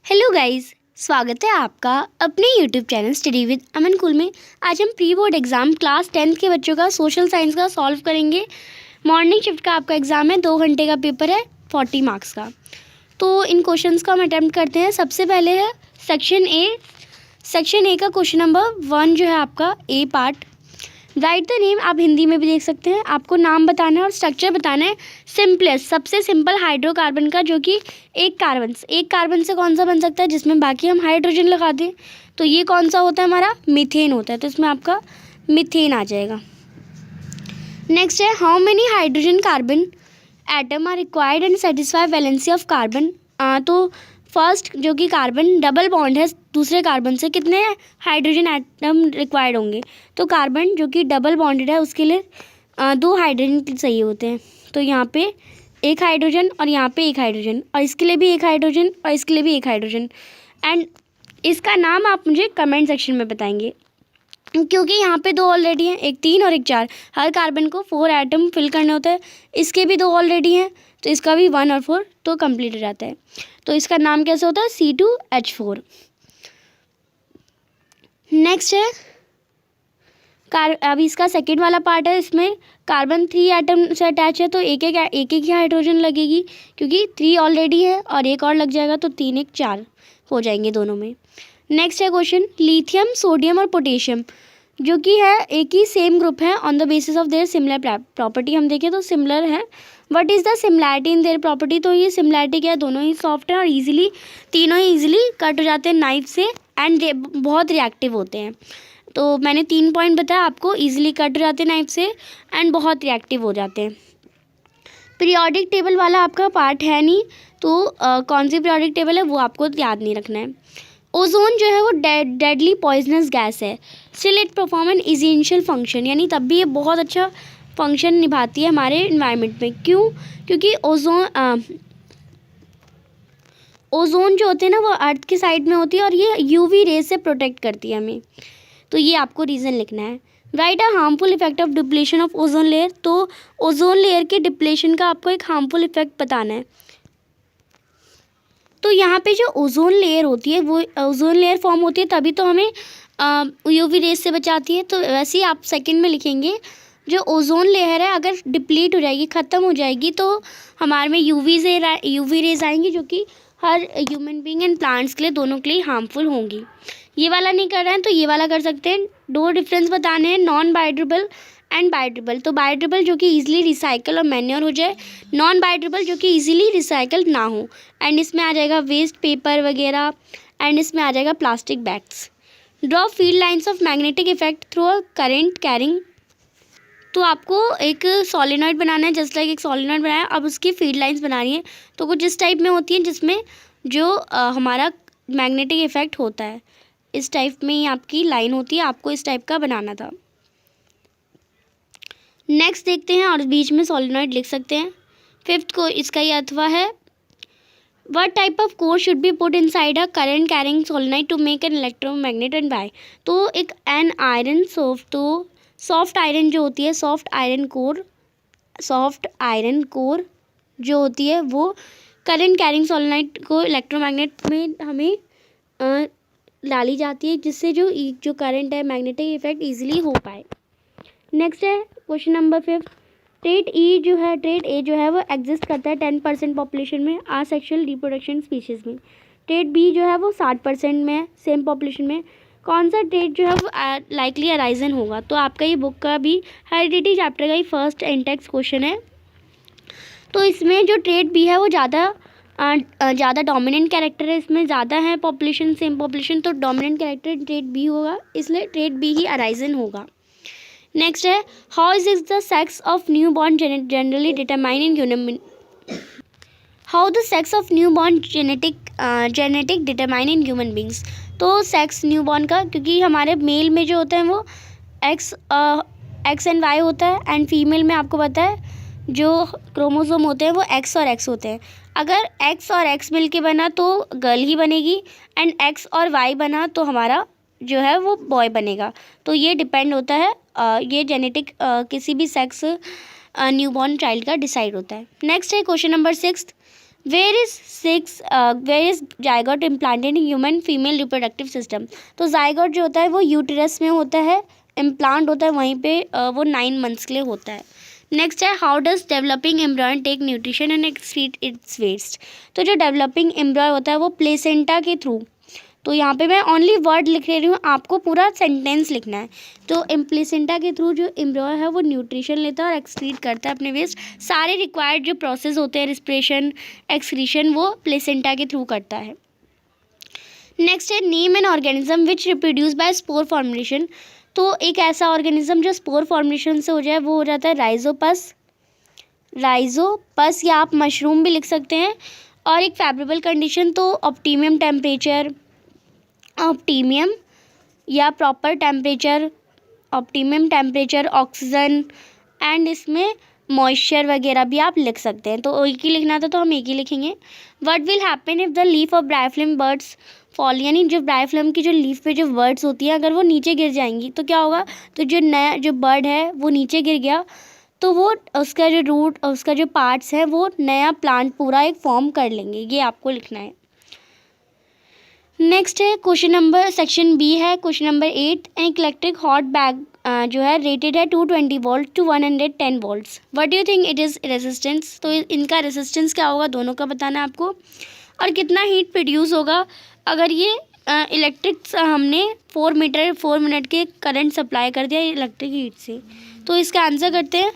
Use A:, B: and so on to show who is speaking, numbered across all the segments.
A: Hello guys, स्वागत है आपका अपने यूट्यूब चैनल स्टडी विद अमन कुल में। आज हम pre board exam class 10th के बच्चों का सोशल साइंस का सॉल्व करेंगे। मॉर्निंग शिफ्ट का आपका एग्ज़ाम है, 2 घंटे का पेपर है, 40 मार्क्स का। तो इन क्वेश्चंस को हम अटैम्प्ट करते हैं। सबसे पहले है सेक्शन ए का क्वेश्चन नंबर 1 जो है आपका ए पार्ट। राइट द नेम, आप हिंदी में भी देख सकते हैं। आपको नाम बताना है और स्ट्रक्चर बताना है सिंपलेस्ट, सबसे सिंपल हाइड्रोकार्बन का, जो कि एक कार्बन से कौन सा बन सकता है जिसमें बाकी हम हाइड्रोजन लगा दें। तो ये कौन सा होता है, हमारा मीथेन होता है। तो इसमें आपका मीथेन आ जाएगा। नेक्स्ट है how many hydrogen carbon atom are required and satisfy valency of carbon. तो फर्स्ट जो कि कार्बन डबल बॉन्ड है दूसरे कार्बन से, कितने हाइड्रोजन एटम रिक्वायर्ड होंगे। तो कार्बन जो कि डबल बॉन्डेड है उसके लिए 2 हाइड्रोजन चाहिए होते हैं। तो यहाँ पे एक हाइड्रोजन और यहाँ पे एक हाइड्रोजन, और इसके लिए भी एक हाइड्रोजन और इसके लिए भी एक हाइड्रोजन। एंड इसका नाम आप मुझे कमेंट सेक्शन में बताएंगे, क्योंकि यहाँ पे 2 ऑलरेडी हैं, एक 3 और एक 4। हर कार्बन को 4 एटम फिल करने होते हैं। इसके भी 2 ऑलरेडी हैं, तो इसका भी 1 और 4 तो कंप्लीट हो जाता है। तो इसका नाम कैसे होता है, C2H4। नेक्स्ट है अभी इसका सेकेंड वाला पार्ट है। इसमें कार्बन 3 एटम से अटैच है, तो एक एक ही हाइड्रोजन लगेगी, क्योंकि 3 ऑलरेडी है और एक और लग जाएगा, तो 3 1 4 हो जाएंगे दोनों में। नेक्स्ट है क्वेश्चन लिथियम, सोडियम और पोटेशियम, जो कि है एक ही सेम ग्रुप है on the basis of their similar property. हम देखें तो सिमिलर है। What is the similarity in their property. तो ये सिमिलैरिटी क्या है, दोनों ही सॉफ्ट हैं और ईजिली तीनों ही ईजिली कट हो जाते हैं नाइफ से, एंड बहुत रिएक्टिव होते हैं। तो मैंने 3 पॉइंट बताया आपको, ईजिली कट हो जाते हैं नाइफ से एंड बहुत रिएक्टिव हो जाते हैं। पीरियोडिक टेबल वाला आपका पार्ट है नहीं, तो कौन सी पीरियोडिक टेबल है वो आपको याद नहीं रखना है। ओजोन जो है वो डेडली पॉइजनस गैस है, still it perform an essential function, यानी तब भी ये बहुत अच्छा फंक्शन निभाती है हमारे इन्वायरमेंट में। क्यों? क्योंकि ओजोन जो होते हैं ना वो अर्थ की साइड में होती है और ये यूवी रेज से प्रोटेक्ट करती है हमें। तो ये आपको रीज़न लिखना है। Right a harmful effect of depletion of ozone layer. तो ओजोन लेयर के डिप्लेशन का आपको एक हार्मफुल इफेक्ट बताना है। तो यहाँ पे जो ओजोन लेयर होती है वो ओजोन लेयर फॉर्म होती है तभी तो हमें यूवी रेज से बचाती है। तो वैसे ही आप सेकंड में लिखेंगे, जो ओजोन लेयर है अगर डिप्लीट हो जाएगी, ख़त्म हो जाएगी, तो हमारे में यूवी रेज आएंगी, जो कि हर ह्यूमन बीइंग एंड प्लांट्स के लिए, दोनों के लिए हार्मफुल होंगी। ये वाला नहीं कर रहे हैं तो ये वाला कर सकते हैं। 2 डिफरेंस बताने हैं, नॉन बायोडिग्रेडेबल एंड बायोडिग्रेडेबल। तो बायोडिग्रेडेबल जो कि इजीली रिसाइकल और मैन्योर हो जाए, नॉन बायोडिग्रेडेबल जो कि इजीली रिसाइकल ना हो। एंड इसमें आ जाएगा वेस्ट पेपर वगैरह, एंड इसमें आ जाएगा plastic bags. Draw field lines of magnetic effect through a current carrying. तो आपको एक सॉलिनॉइड बनाना है, जस्ट लाइक एक सॉलिनॉइड बनाया, अब उसकी फील्ड लाइंस बनानी है। तो कुछ इस टाइप में होती है जिसमें जो हमारा मैग्नेटिक इफेक्ट होता है, इस टाइप में ही आपकी लाइन होती है, आपको इस टाइप का बनाना था। नेक्स्ट देखते हैं, और बीच में सॉलिनॉइड लिख सकते हैं। 5th को इसका ये अथवा है, what type of core should be put inside a current carrying solenoid to make an electromagnet and why. तो एक एन आयरन सॉफ्ट आयरन जो होती है, सॉफ्ट आयरन कोर जो होती है वो करंट कैरिंग सोलिनॉइड को इलेक्ट्रोमैग्नेट में हमें डाली जाती है, जिससे जो करंट है, मैग्नेटिक इफेक्ट इजीली हो पाए। नेक्स्ट है क्वेश्चन नंबर 5। ट्रेट ए जो है वो एग्जिस्ट करता है 10% पॉपुलेशन में, आसेक्सुअल रिप्रोडक्शन स्पीशीज़ में। ट्रेट बी जो है वो 60% में है सेम पॉपुलेशन में। कौन सा ट्रेट जो है वो लाइकली अराइजन होगा। तो आपका ये बुक का भी हेरिडिटी चैप्टर का ही फर्स्ट इंडेक्स क्वेश्चन है। तो इसमें जो ट्रेट बी है वो ज़्यादा डोमिनेंट कैरेक्टर है, इसमें ज़्यादा है पॉपुलेशन, सेम पॉपुलेशन, तो डोमिनेंट कैरेक्टर ट्रेट बी होगा, इसलिए ट्रेट बी ही अराइजन होगा। नेक्स्ट है how is the sex of new born generally determine in human. How the sex of new born genetic determine in human beings. तो sex new born का, क्योंकि हमारे mail में जो होता है वो एक्स एंड वाई होता है, एंड फीमेल में आपको पता है जो क्रोमोसोम होते हैं वो एक्स और एक्स होते हैं। अगर एक्स और एक्स मिल के बना तो गर्ल ही बनेगी, एंड एक्स और वाई बना तो हमारा जो है वो बॉय बनेगा। तो ये डिपेंड होता है, ये जेनेटिक किसी भी सेक्स न्यूबॉर्न चाइल्ड का डिसाइड होता है। नेक्स्ट है question number 6। Where is zygote implanted in human female reproductive system. तो जाइगोट जो होता है वो यूटेरस में होता है, इम्प्लांट होता है वहीं पे, वो 9 मंथ्स के लिए होता है। नेक्स्ट है how does developing embryo take nutrition and excrete its waste. तो जो डेवलपिंग एम्ब्रॉय होता है वो प्लेसेंटा के थ्रू, तो यहाँ पे मैं ओनली वर्ड लिख रही हूँ, आपको पूरा सेंटेंस लिखना है। तो प्लेसेंटा के थ्रू जो एम्ब्रॉय है वो न्यूट्रिशन लेता है और एक्सक्रीट करता है अपने वेस्ट। सारे रिक्वायर्ड जो प्रोसेस होते हैं रिस्पिरेशन एक्सक्रीशन वो प्लेसेंटा के थ्रू करता है। नेक्स्ट है name an organism which reproduce by spore formation. तो एक ऐसा ऑर्गेनिज्म जो स्पोर फॉर्मेशन से हो जाए वो हो जाता है राइजोपस। राइजोपस या आप मशरूम भी लिख सकते हैं। और एक फेवरेबल कंडीशन तो ऑप्टिमियम टेम्परेचर, ऑप्टिमियम या proper temperature, optimum temperature, oxygen and इसमें मॉइस्चर वगैरह भी आप लिख सकते हैं। तो एक ही लिखना था तो हम एक ही लिखेंगे। What will happen if the leaf of Bryophyllum buds fall, यानी जो ब्रायोफ्लिम की जो लीफ पे जो बर्ड्स होती हैं अगर वो नीचे गिर जाएंगी तो क्या होगा। तो जो नया जो बर्ड है वो नीचे गिर गया तो वो उसका जो रूट उसका जो पार्ट्स हैं वो नया प्लांट पूरा एक फॉर्म कर लेंगे। ये आपको लिखना है। नेक्स्ट है क्वेश्चन नंबर सेक्शन बी है क्वेश्चन नंबर 8। एक इलेक्ट्रिक हॉट बैग जो है रेटेड है 220 volt to 110 volts. What do you think it is resistance. तो इनका रेजिस्टेंस क्या होगा दोनों का बताना है आपको। और कितना हीट प्रोड्यूस होगा अगर ये इलेक्ट्रिक हमने 4 मिनट के करंट सप्लाई कर दिया इलेक्ट्रिक हीट से। तो इसका आंसर करते हैं।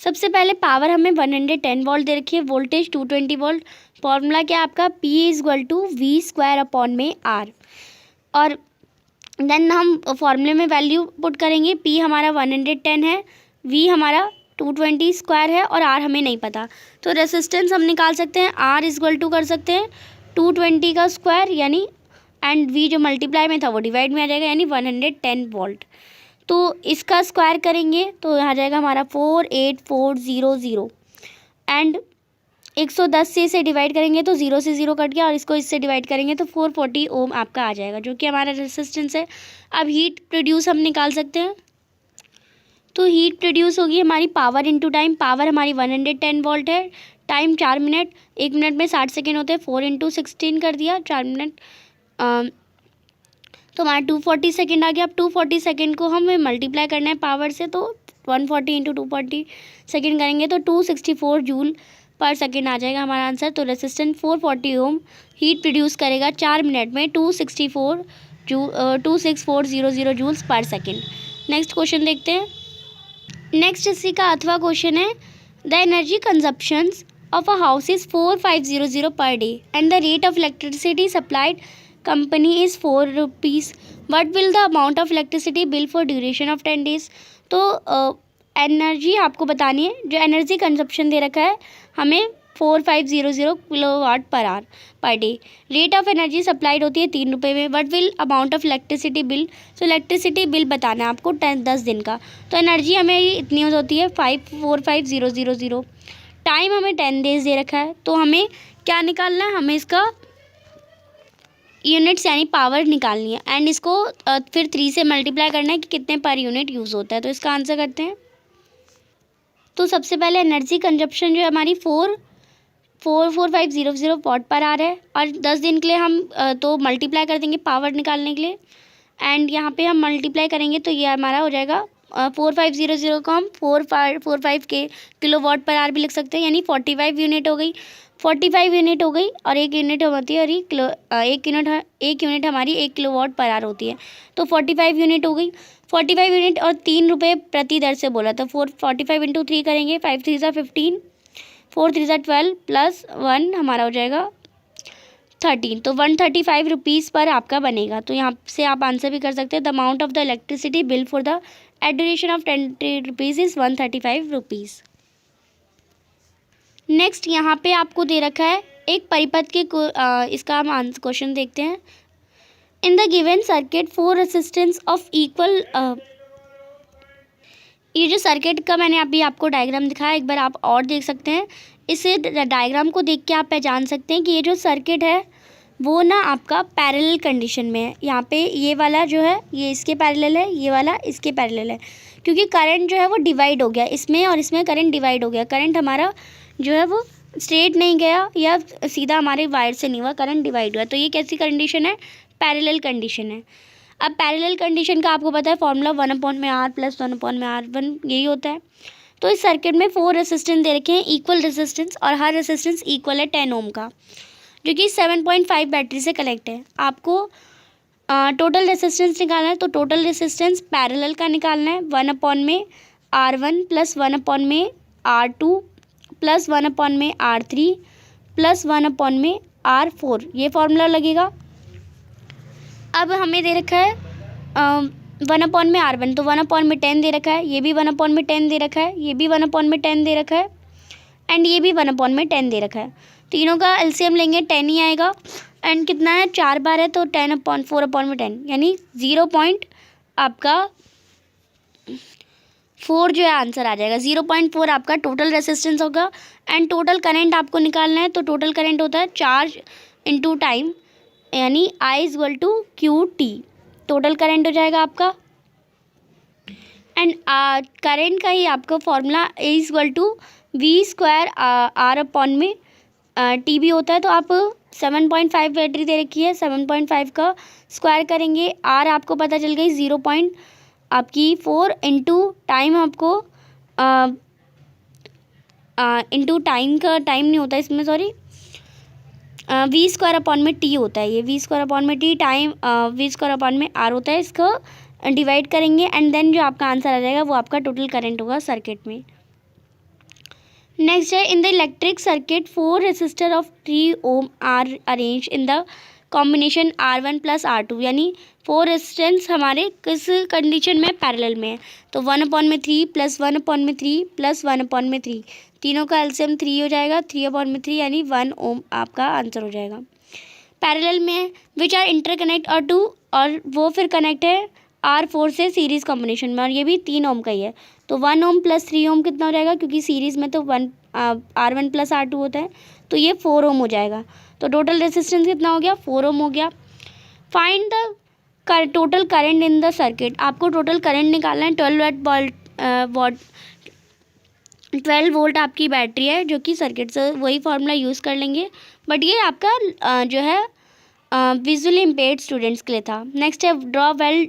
A: सबसे पहले पावर हमें 110 वोल्ट दे रखी है, वोल्टेज 220 वोल्ट। फॉर्मूला क्या आपका P =V²/R। और देन हम फॉर्मूले में वैल्यू पुट करेंगे। P हमारा 110 है, V हमारा 220 स्क्वायर है और R हमें नहीं पता। तो रेसिस्टेंस हम निकाल सकते हैं, R कर सकते हैं 220 का स्क्वायर यानी एंड V जो मल्टीप्लाई में था वो डिवाइड में आ जाएगा यानी 110 वोल्ट। तो इसका स्क्वायर करेंगे तो यहाँ जाएगा हमारा 48400 एंड 110 से इसे डिवाइड करेंगे तो 0 से 0 कट गया और इसको इससे डिवाइड करेंगे तो 440 ओम आपका आ जाएगा जो कि हमारा रेजिस्टेंस है। अब हीट प्रोड्यूस हम निकाल सकते हैं। तो हीट प्रोड्यूस होगी हमारी पावर इंटू टाइम। पावर हमारी 110 वोल्ट है, टाइम 4 मिनट, 1 मिनट में 60 सेकेंड होते हैं। 4 × 16 कर दिया 4 मिनट, तो हमारा 240 सेकेंड आ गया। अब 240 सेकेंड को हमें मल्टीप्लाई करना है पावर से, तो 140 × 240 सेकेंड करेंगे तो 264 जूल पर सेकेंड आ जाएगा हमारा आंसर। तो रेसिस्टेंस 440 ओम हीट प्रोड्यूस करेगा 4 मिनट में 26400 joules per second. Next question देखते हैं। नेक्स्ट इसी का अथवा क्वेश्चन है the energy consumptions of a house is 4500 per day and the rate of electricity supplied company is 4 rupees. What will the amount of electricity bill for duration of 10 days. तो energy आपको बतानी है। जो energy consumption दे रखा है हमें 4500 kilowatt per hour per day. Rate of energy supplied होती है 3 रुपये में। What will amount of electricity bill. तो इलेक्ट्रिसिटी बिल बताना है आपको 10 दिन का। तो एनर्जी हमें इतनी होती है 545,000। टाइम हमें 10 डेज दे रखा है तो हमें क्या निकालना है, हमें इसका यूनिट्स यानी पावर निकालनी है एंड इसको फिर 3 से मल्टीप्लाई करना है कि कितने पर यूनिट यूज़ होता है। तो इसका आंसर करते हैं। तो सबसे पहले एनर्जी कंजप्शन जो है हमारी 44500 वॉट पर आवर है और 10 दिन के लिए हम तो मल्टीप्लाई कर देंगे पावर निकालने के लिए एंड यहाँ पे हम मल्टीप्लाई करेंगे तो ये हमारा हो जाएगा 4500 को हम 45 के किलो वॉट पर आवर भी लिख सकते हैं यानी 45 यूनिट हो गई। 45 यूनिट हो गई और 1 यूनिट होती है और एक यूनिट हमारी 1 किलो वॉट पर आवर होती है। तो 45 यूनिट हो गई। 45 यूनिट और 3 रुपये प्रति दर से बोला तो 45 × 3 करेंगे 5 3 = 15, 4 3 = 12 प्लस 1 हमारा हो जाएगा 13। तो 135 रुपीज़ पर आपका बनेगा। तो यहाँ से आप आंसर भी कर सकते हैं। The amount of the electricity bill for the duration of 10 rupees is 135 rupees. Next यहाँ पे आपको दे रखा है एक परिपथ के इसका हम आंसर क्वेश्चन देखते हैं। इन the given circuit 4 resistance of equal. ये जो सर्किट का मैंने अभी आपको डायग्राम दिखाया एक बार आप और देख सकते हैं। इसे डायग्राम को देख के आप पहचान सकते हैं कि ये जो सर्किट है वो ना आपका पैरेलल कंडीशन में है। यहाँ पे ये वाला जो है ये इसके पैरेलल है, ये वाला इसके पैरेलल है क्योंकि करंट जो है वो डिवाइड हो गया इसमें और इसमें करंट डिवाइड हो गया। करंट हमारा जो है वो स्ट्रेट नहीं गया या सीधा हमारे वायर से नहीं हुआ, करंट डिवाइड हुआ, तो ये कैसी कंडीशन है, पैरेलल कंडीशन है। अब पैरेलल कंडीशन का आपको पता है फॉर्मूला 1/r + 1/r1 यही होता है। तो इस सर्किट में 4 रेसिस्टेंस दे रखे हैं, इक्वल रेसिस्टेंस, और हर रेसिस्टेंस इक्वल है 10 ओम का, जो कि 7.5 बैटरी से कनेक्ट है। आपको टोटल रेसिस्टेंस निकालना है, तो टोटल रेसिस्टेंस पैरेलल का निकालना है, 1/r1 + 1/r2 + 1/r3 + 1/r4, ये फॉर्मूला लगेगा। अब हमें दे रखा है 1/r1, तो 1/10 दे रखा है, ये भी 1/10 दे रखा है, ये भी 1/10 दे रखा है, एंड ये भी 1/10 दे रखा है। तीनों का एलसीएम लेंगे 10 ही आएगा, एंड कितना है, 4 बार है, तो 10/4/10 यानी 0. आपका 4 जो है आंसर आ जाएगा। 0.4 आपका टोटल रेसिस्टेंस होगा। एंड टोटल करंट आपको निकालना है, तो टोटल करंट होता है चार्ज इनटू टाइम, यानी I = QT, टोटल करंट हो जाएगा आपका। एंड करंट का ही आपका फॉर्मूला A = V² R/T भी होता है। तो आप 7.5 बैटरी दे रखी है, 7.5 का स्क्वायर करेंगे, R आपको पता चल गई 0.4 इंटू टाइम, आपको इंटू टाइम का टाइम नहीं होता इसमें, सॉरी, V² होता है, ये V² टाइम V² R होता है, इसको डिवाइड करेंगे, एंड देन जो आपका आंसर आ जाएगा वो आपका टोटल करंट होगा सर्किट में। नेक्स्ट है, in the electric circuit 4 resistor of 3 ohm are arrange in the combination R1 + R2, यानी 4 रेजिस्टेंस हमारे किस कंडीशन में, पैरेलल में है। तो 1/3 + 1/3 + 1/3, तीनों का एलसीएम 3 हो जाएगा, 3/3 यानी 1 ओम आपका आंसर हो जाएगा। पैरेलल में विच आर इंटरकनेक्ट और टू, और वो फिर कनेक्ट है R4 से सीरीज़ कॉम्बिनेशन में, और ये भी 3 ओम का ही है। तो 1 ओम + 3 ओम कितना हो जाएगा, क्योंकि सीरीज़ में तो R1 + R2 होता है, तो ये 4 ओम हो जाएगा। तो टोटल रेसिस्टेंस कितना हो गया, 4 ओम हो गया। Find the total current in the circuit, आपको टोटल करंट निकालना है। 12 वोल्ट आपकी बैटरी है, जो कि सर्किट से वही फार्मूला यूज़ कर लेंगे, बट ये आपका जो है विजुअली इम्पेयर्ड स्टूडेंट्स के लिए था। नेक्स्ट है, draw well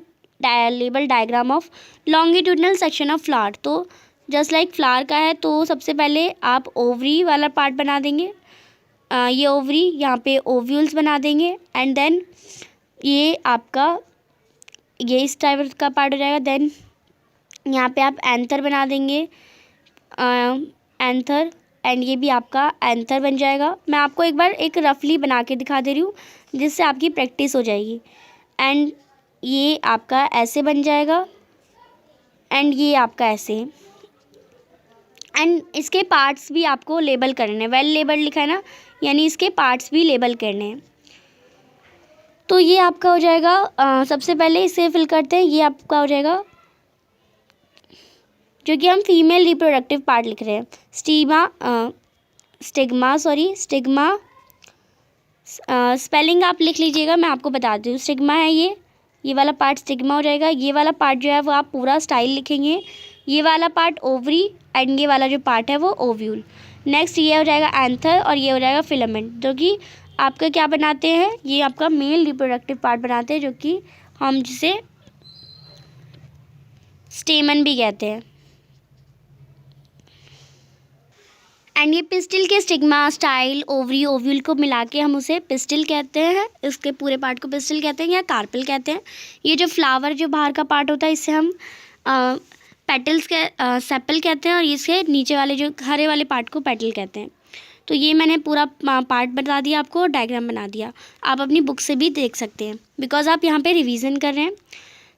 A: label diagram of longitudinal section of flower. तो जस्ट लाइक फ्लावर का है, तो सबसे पहले आप ओवरी वाला पार्ट बना देंगे, ये ओवरी, यहाँ पे ओव्यूल्स बना देंगे, एंड देन ये आपका ये इस टाइप का पार्ट हो जाएगा। देन यहाँ पे आप एंथर बना देंगे, एंथर, एंड ये भी आपका एंथर बन जाएगा। मैं आपको एक बार एक रफली बना के दिखा दे रही हूँ, जिससे आपकी प्रैक्टिस हो जाएगी। एंड ये आपका ऐसे बन जाएगा, एंड ये आपका ऐसे, एंड इसके पार्ट्स भी आपको लेबल करने हैं। वेल लेबल लिखा है ना, यानी इसके पार्ट्स भी लेबल करने हैं। तो ये आपका हो जाएगा, सबसे पहले इसे फिल करते हैं। ये आपका हो जाएगा, जो कि हम फीमेल रिप्रोडक्टिव पार्ट लिख रहे हैं, स्टिग्मा, स्पेलिंग आप लिख लीजिएगा, मैं आपको बता दूँ। स्टिग्मा है ये वाला पार्ट स्टिग्मा हो जाएगा। ये वाला पार्ट जो है वो आप पूरा स्टाइल लिखेंगे। ये वाला पार्ट ओवरी, एंड ये वाला जो पार्ट है वो ओव्यूल। नेक्स्ट ये हो जाएगा एंथर, और ये हो जाएगा फिलामेंट, जो कि आपका क्या बनाते हैं, ये आपका मेल रिप्रोडक्टिव पार्ट बनाते हैं, जो कि हम जिसे स्टेमन भी कहते हैं। एंड ये पिस्टिल के स्टिग्मा, स्टाइल, ओवरी, ओव्यूल को मिला के हम उसे पिस्टिल कहते हैं। इसके पूरे पार्ट को पिस्टिल कहते हैं या कार्पेल कहते हैं। ये जो फ्लावर जो बाहर का पार्ट होता है, इसे हम पेटल्स के सेपल कहते हैं, और इसके नीचे वाले जो हरे वाले पार्ट को पेटल कहते हैं। तो ये मैंने पूरा पार्ट बता दिया आपको, डायग्राम बना दिया। आप अपनी बुक से भी देख सकते हैं, बिकॉज आप यहाँ पे रिवीजन कर रहे हैं।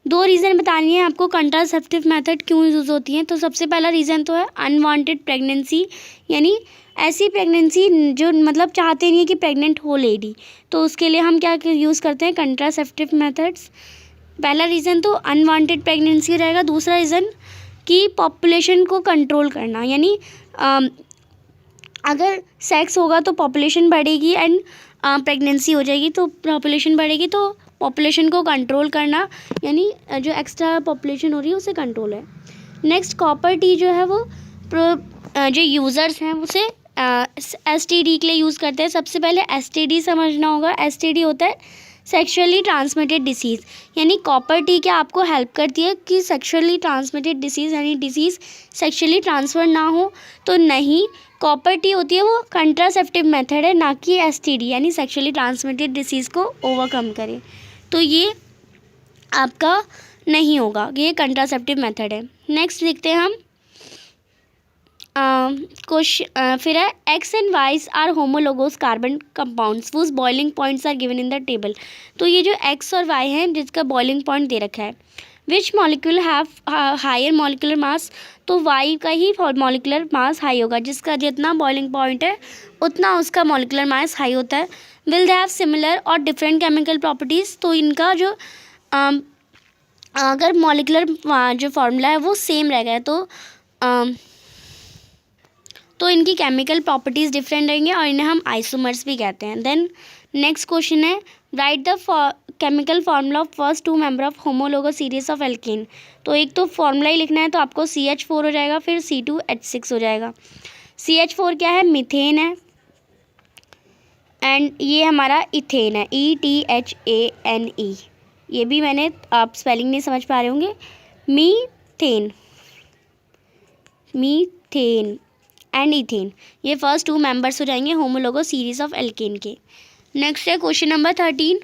A: 2 रीज़न बतानी है आपको कंट्रासेप्टिव मेथड क्यों यूज़ होती हैं। तो सबसे पहला रीज़न तो है अनवांटेड प्रेगनेंसी, यानी ऐसी प्रेगनेंसी जो मतलब चाहते नहीं है कि प्रेग्नेंट हो लेडी, तो उसके लिए हम क्या यूज़ करते हैं, कंट्रासेप्टिव मेथड्स। पहला रीज़न तो अनवांटेड प्रेगनेंसी रहेगा। दूसरा रीज़न कि पॉपुलेशन को कंट्रोल करना, यानी अगर सेक्स होगा तो पॉपुलेशन बढ़ेगी, एंड प्रेगनेंसी हो जाएगी तो पॉपुलेशन बढ़ेगी, तो पॉपुलेशन को कंट्रोल करना, यानी जो एक्स्ट्रा पॉपुलेशन हो रही है उसे कंट्रोल है। नेक्स्ट कॉपर टी जो है वो जो यूज़र्स हैं उसे STD के लिए यूज़ करते हैं। सबसे पहले STD समझना होगा। STD होता है सेक्शुअली ट्रांसमिटेड डिसीज़, यानी कॉपर टी क्या आपको हेल्प करती है कि सेक्शुअली ट्रांसमिटेड डिसीज़ यानी डिसीज़ सेक्शुअली ट्रांसफ़र ना हो, तो नहीं। कॉपर टी होती है वो कंट्रासेप्टिव मेथड है, ना कि STD यानी सेक्शुअली ट्रांसमिटेड डिसीज़ को ओवरकम करे, तो ये आपका नहीं होगा, ये कंट्रासेप्टिव मेथड है। नेक्स्ट देखते हैं हम क्वेश्चन फिर है X and Y are homologous carbon compounds whose boiling points are given in the table. तो ये जो एक्स और वाई हैं जिसका बॉइलिंग पॉइंट दे रखा है, which molecule have higher molecular mass, तो वाई का ही मॉलिक्यूलर मास हाई होगा, जिसका जितना बॉइलिंग पॉइंट है उतना उसका मॉलिक्यूलर मास हाई होता है। विल दे हैव सिमिलर और डिफरेंट केमिकल प्रॉपर्टीज़, तो इनका जो अगर मॉलिक्यूलर जो फार्मूला है वो सेम रहेगा तो इनकी केमिकल प्रॉपर्टीज़ डिफरेंट रहेंगे और इन्हें हम आइसोमर्स भी कहते हैं। देन नेक्स्ट क्वेश्चन है write the chemical formula of first two member of homologous series of alkane. तो एक तो फार्मूला ही लिखना है, तो आपको CH4 हो जाएगा, फिर C2H6 हो जाएगा। CH4 क्या है, मीथेन है, एंड ये हमारा इथेन है, ETHANE। ये भी मैंने, आप स्पेलिंग नहीं समझ पा रहे होंगे, मीथेन एंड इथेन, ये फर्स्ट टू मेंबर्स हो जाएंगे होमोलोगस सीरीज ऑफ एल्केन के। नेक्स्ट है क्वेश्चन नंबर 13।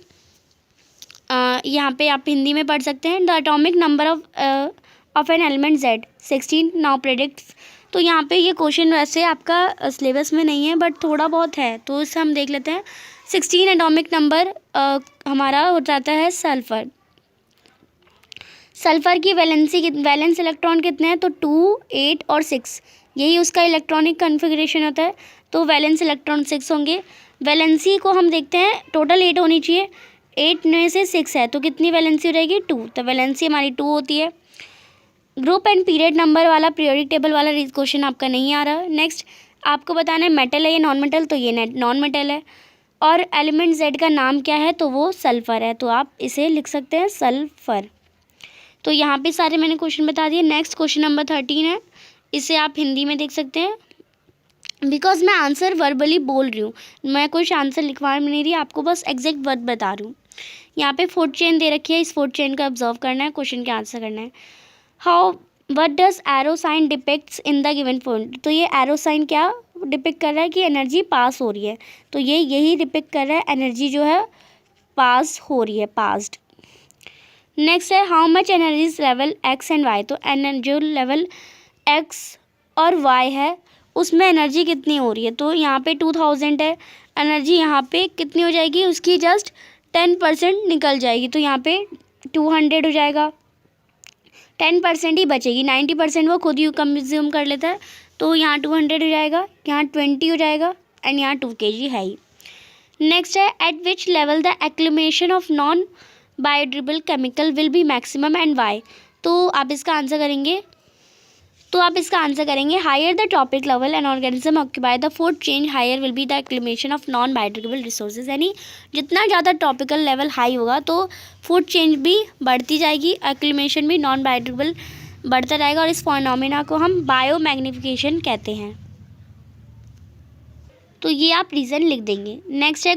A: यहाँ पे आप हिंदी में पढ़ सकते हैं। The atomic number of an element Z 16 now predicts. तो यहाँ पे ये क्वेश्चन वैसे आपका सिलेबस में नहीं है बट थोड़ा बहुत है, तो इसे हम देख लेते हैं। 16 एटॉमिक नंबर हमारा हो जाता है सल्फर। सल्फर की वैलेंस इलेक्ट्रॉन कितने हैं, तो 2, 8 और 6, यही उसका इलेक्ट्रॉनिक कन्फिग्रेशन होता है, तो वैलेंस इलेक्ट्रॉन 6 होंगे। वैलेंसी को हम देखते हैं, टोटल 8 होनी चाहिए, 8 में से 6 है तो कितनी वैलेंसी हो जाएगी, 2, तो वैलेंसी हमारी 2 होती है। ग्रुप एंड पीरियड नंबर वाला पीरियोडिक टेबल वाला क्वेश्चन आपका नहीं आ रहा। नेक्स्ट आपको बताना है मेटल है या नॉन मेटल, तो ये नॉन मेटल है। और एलिमेंट Z का नाम क्या है, तो वो सल्फर है, तो आप इसे लिख सकते हैं सल्फर। तो यहाँ पे सारे मैंने क्वेश्चन बता दिए। नेक्स्ट क्वेश्चन नंबर 13 है, इसे आप हिंदी में देख सकते हैं, बिकॉज मैं आंसर वर्बली बोल रही हूँ, मैं कुछ आंसर लिखवा नहीं रही, आपको बस एग्जैक्ट वर्ड बता रही हूँ। यहाँ पे फोर्थ चेन दे रखी है, इस फोर्थ चेन का ऑब्जर्व करना है, क्वेश्चन का आंसर करना है। How what does arrow sign depicts in the given point. तो ये एरो साइन क्या डिपिक्ट कर रहा है कि एनर्जी पास हो रही है, तो ये यही डिपिक्ट कर रहा है एनर्जी जो है पास हो रही है, पास्ड। नेक्स्ट है how much energy level X and Y. तो जो लेवल एक्स और वाई है उसमें एनर्जी कितनी हो रही है, तो यहाँ पे 2000 है, एनर्जी यहाँ पे कितनी हो जाएगी, उसकी जस्ट 10% निकल जाएगी, तो यहाँ पे 200 हो जाएगा, 10% ही बचेगी, 90% वो खुद ही कंज्यूम कर लेता है, तो यहाँ 200 हो जाएगा, यहाँ 20 हो जाएगा, एंड यहाँ 2 kg है ही। नेक्स्ट है at which level the accumulation of non biodegradable chemical will be maximum and Y. तो आप इसका आंसर करेंगे higher the trophic level and organism occupy the food chain higher will be the accumulation of non biodegradable resources. यानी जितना ज़्यादा topical level high होगा तो food change भी बढ़ती जाएगी, एक्यूमुलेशन भी नॉन बायोडिग्रेडेबल बढ़ता जाएगा, और इस फिनोमेना को हम बायोमैग्निफिकेशन कहते हैं। तो ये आप रीज़न लिख देंगे। नेक्स्ट है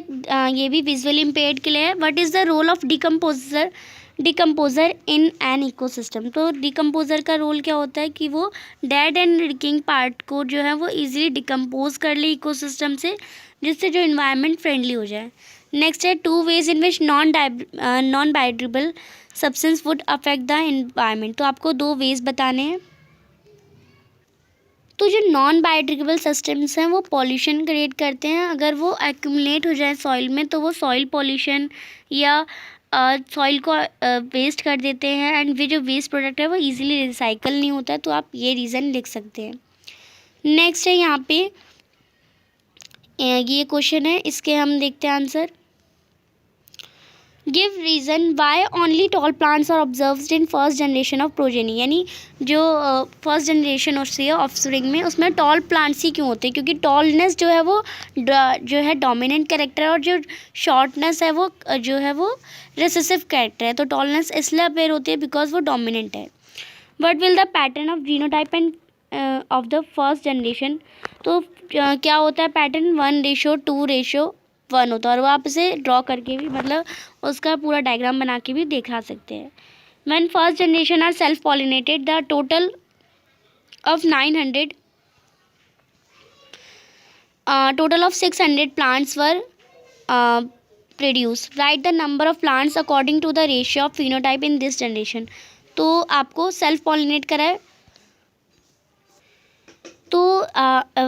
A: ये भी विजुअली इम्पेयर्ड के लिए है, what is the role of decomposer in an ecosystem. तो डिकम्पोजर का रोल क्या होता है कि वो डेड एंड डिकिंग पार्ट को जो है वो इजीली डिकम्पोज कर ले इकोसिस्टम से, जिससे जो इन्वायरमेंट फ्रेंडली हो जाए। नेक्स्ट है 2 ways in which non biodegradable substance would affect the environment. तो आपको 2 ways बताने हैं। तो जो नॉन बायोडिग्रेडेबल सब्सटेंस हैं वो पॉल्यूशन क्रिएट करते हैं, अगर वो एक्यूमुलेट हो जाए सॉइल में तो वो सॉइल पॉल्यूशन या सॉइल को वेस्ट कर देते हैं, एंड वे जो वेस्ट प्रोडक्ट है वो इजीली रिसाइकल नहीं होता है, तो आप ये रीज़न लिख सकते हैं। नेक्स्ट है यहाँ पे ये क्वेश्चन है, इसके हम देखते हैं answer. Give reason why only tall plants are observed in first generation of progeny. यानी जो फर्स्ट जनरेशन होती है ऑफस्प्रिंग में, उसमें टॉल प्लांट्स ही क्यों होते हैं, क्योंकि टॉलनेस जो है वो जो है डोमिनेंट कैरेक्टर है, और जो शॉर्टनेस है वो जो है वो रिसेसिव कैरेक्टर है। तो टॉलनेस इसलिए अपेयर होती है बिकॉज वो डोमिनेंट है। What will the pattern of genotype end of the first generation. तो क्या होता है पैटर्न 1:2:1 होता है, और वो आप इसे ड्रॉ करके भी मतलब उसका पूरा डायग्राम बना के भी दिखा सकते हैं। When first generation are self pollinated the total of 600 plants were produced. Write the number of plants according to the ratio of phenotype in this generation. तो आपको सेल्फ पॉलिनेट करा है, तो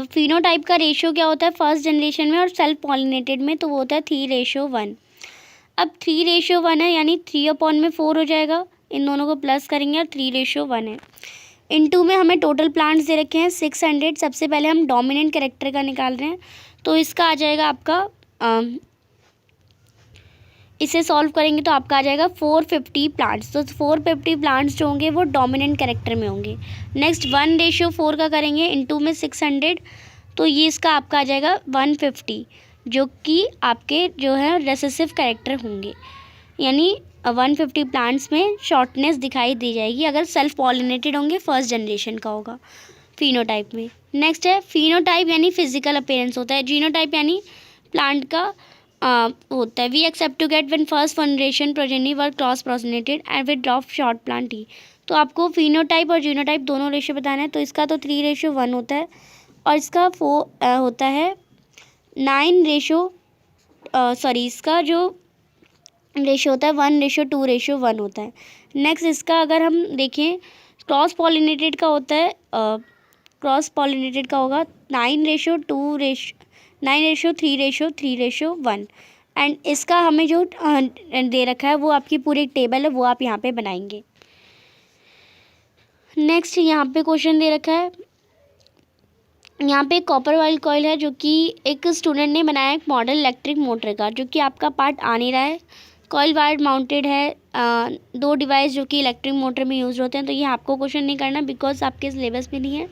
A: फिनोटाइप का रेशियो क्या होता है फर्स्ट जनरेशन में और सेल्फ पॉलिनेटेड में, तो वो होता है 3:1। अब 3:1 है यानी 3/4 हो जाएगा, इन दोनों को प्लस करेंगे और 3:1 है। इनटू में हमें टोटल प्लांट्स दे रखे हैं 600। सबसे पहले हम डोमिनेंट कैरेक्टर का निकाल रहे हैं, तो इसका आ जाएगा आपका इसे सॉल्व करेंगे तो आपका आ जाएगा 450 प्लांट्स। तो 450 प्लांट्स जो होंगे वो डोमिनेंट कैरेक्टर में होंगे। नेक्स्ट 1:4 का करेंगे इनटू में 600, तो ये इसका आपका आ जाएगा 150, जो कि आपके जो है रेसेसिव कैरेक्टर होंगे, यानी 150 प्लांट्स में शॉर्टनेस दिखाई दी जाएगी अगर सेल्फ पॉलिनेटेड होंगे, फर्स्ट जनरेशन का होगा फिनोटाइप में। नेक्स्ट है फिनोटाइप यानी फिजिकल अपीयरेंस होता है, जीनोटाइप यानी प्लांट का होता है। We expect to get when first generation progeny were cross propagated and with drop short plant ही। तो आपको फिनोटाइप और जीनोटाइप दोनों रेशियो बताना है, तो इसका तो 3:1 होता है और इसका होता है 9 इसका जो रेशियो होता है 1:2:1 होता है। नेक्स्ट इसका अगर हम देखें क्रॉस पॉलिनेटेड का होता है, क्रॉस पॉलिनेटेड का होगा 9:3:1 एंड इसका हमें जो दे रखा है वो आपकी पूरी एक टेबल है, वो आप यहाँ पे बनाएंगे। नेक्स्ट यहाँ पे क्वेश्चन दे रखा है, यहाँ पे कॉपर वाइल कॉइल है जो कि एक स्टूडेंट ने बनाया एक मॉडल इलेक्ट्रिक मोटर का, जो कि आपका पार्ट आ नहीं रहा है। कॉइल वायर माउंटेड है, 2 डिवाइस जो कि इलेक्ट्रिक मोटर में यूज़ होते हैं, तो ये आपको क्वेश्चन नहीं करना बिकॉज आपके सिलेबस में नहीं है।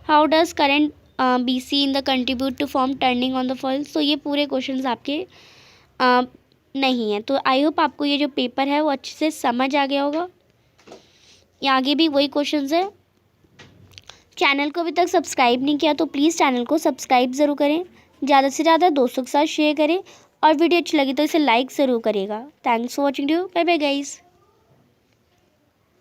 A: How does current BC in the contribute to form turning on the foil, तो ये पूरे क्वेश्चन आपके नहीं है। तो आई होप आपको ये जो पेपर है वो अच्छे से समझ आ गया होगा। ये आगे भी वही क्वेश्चंस है। चैनल को अभी तक सब्सक्राइब नहीं किया तो प्लीज़ चैनल को सब्सक्राइब ज़रूर करें, ज़्यादा से ज़्यादा दोस्तों के साथ शेयर करें और वीडियो अच्छी लगी तो इसे लाइक ज़रूर करिएगा। Thanks for watching, bye bye guys.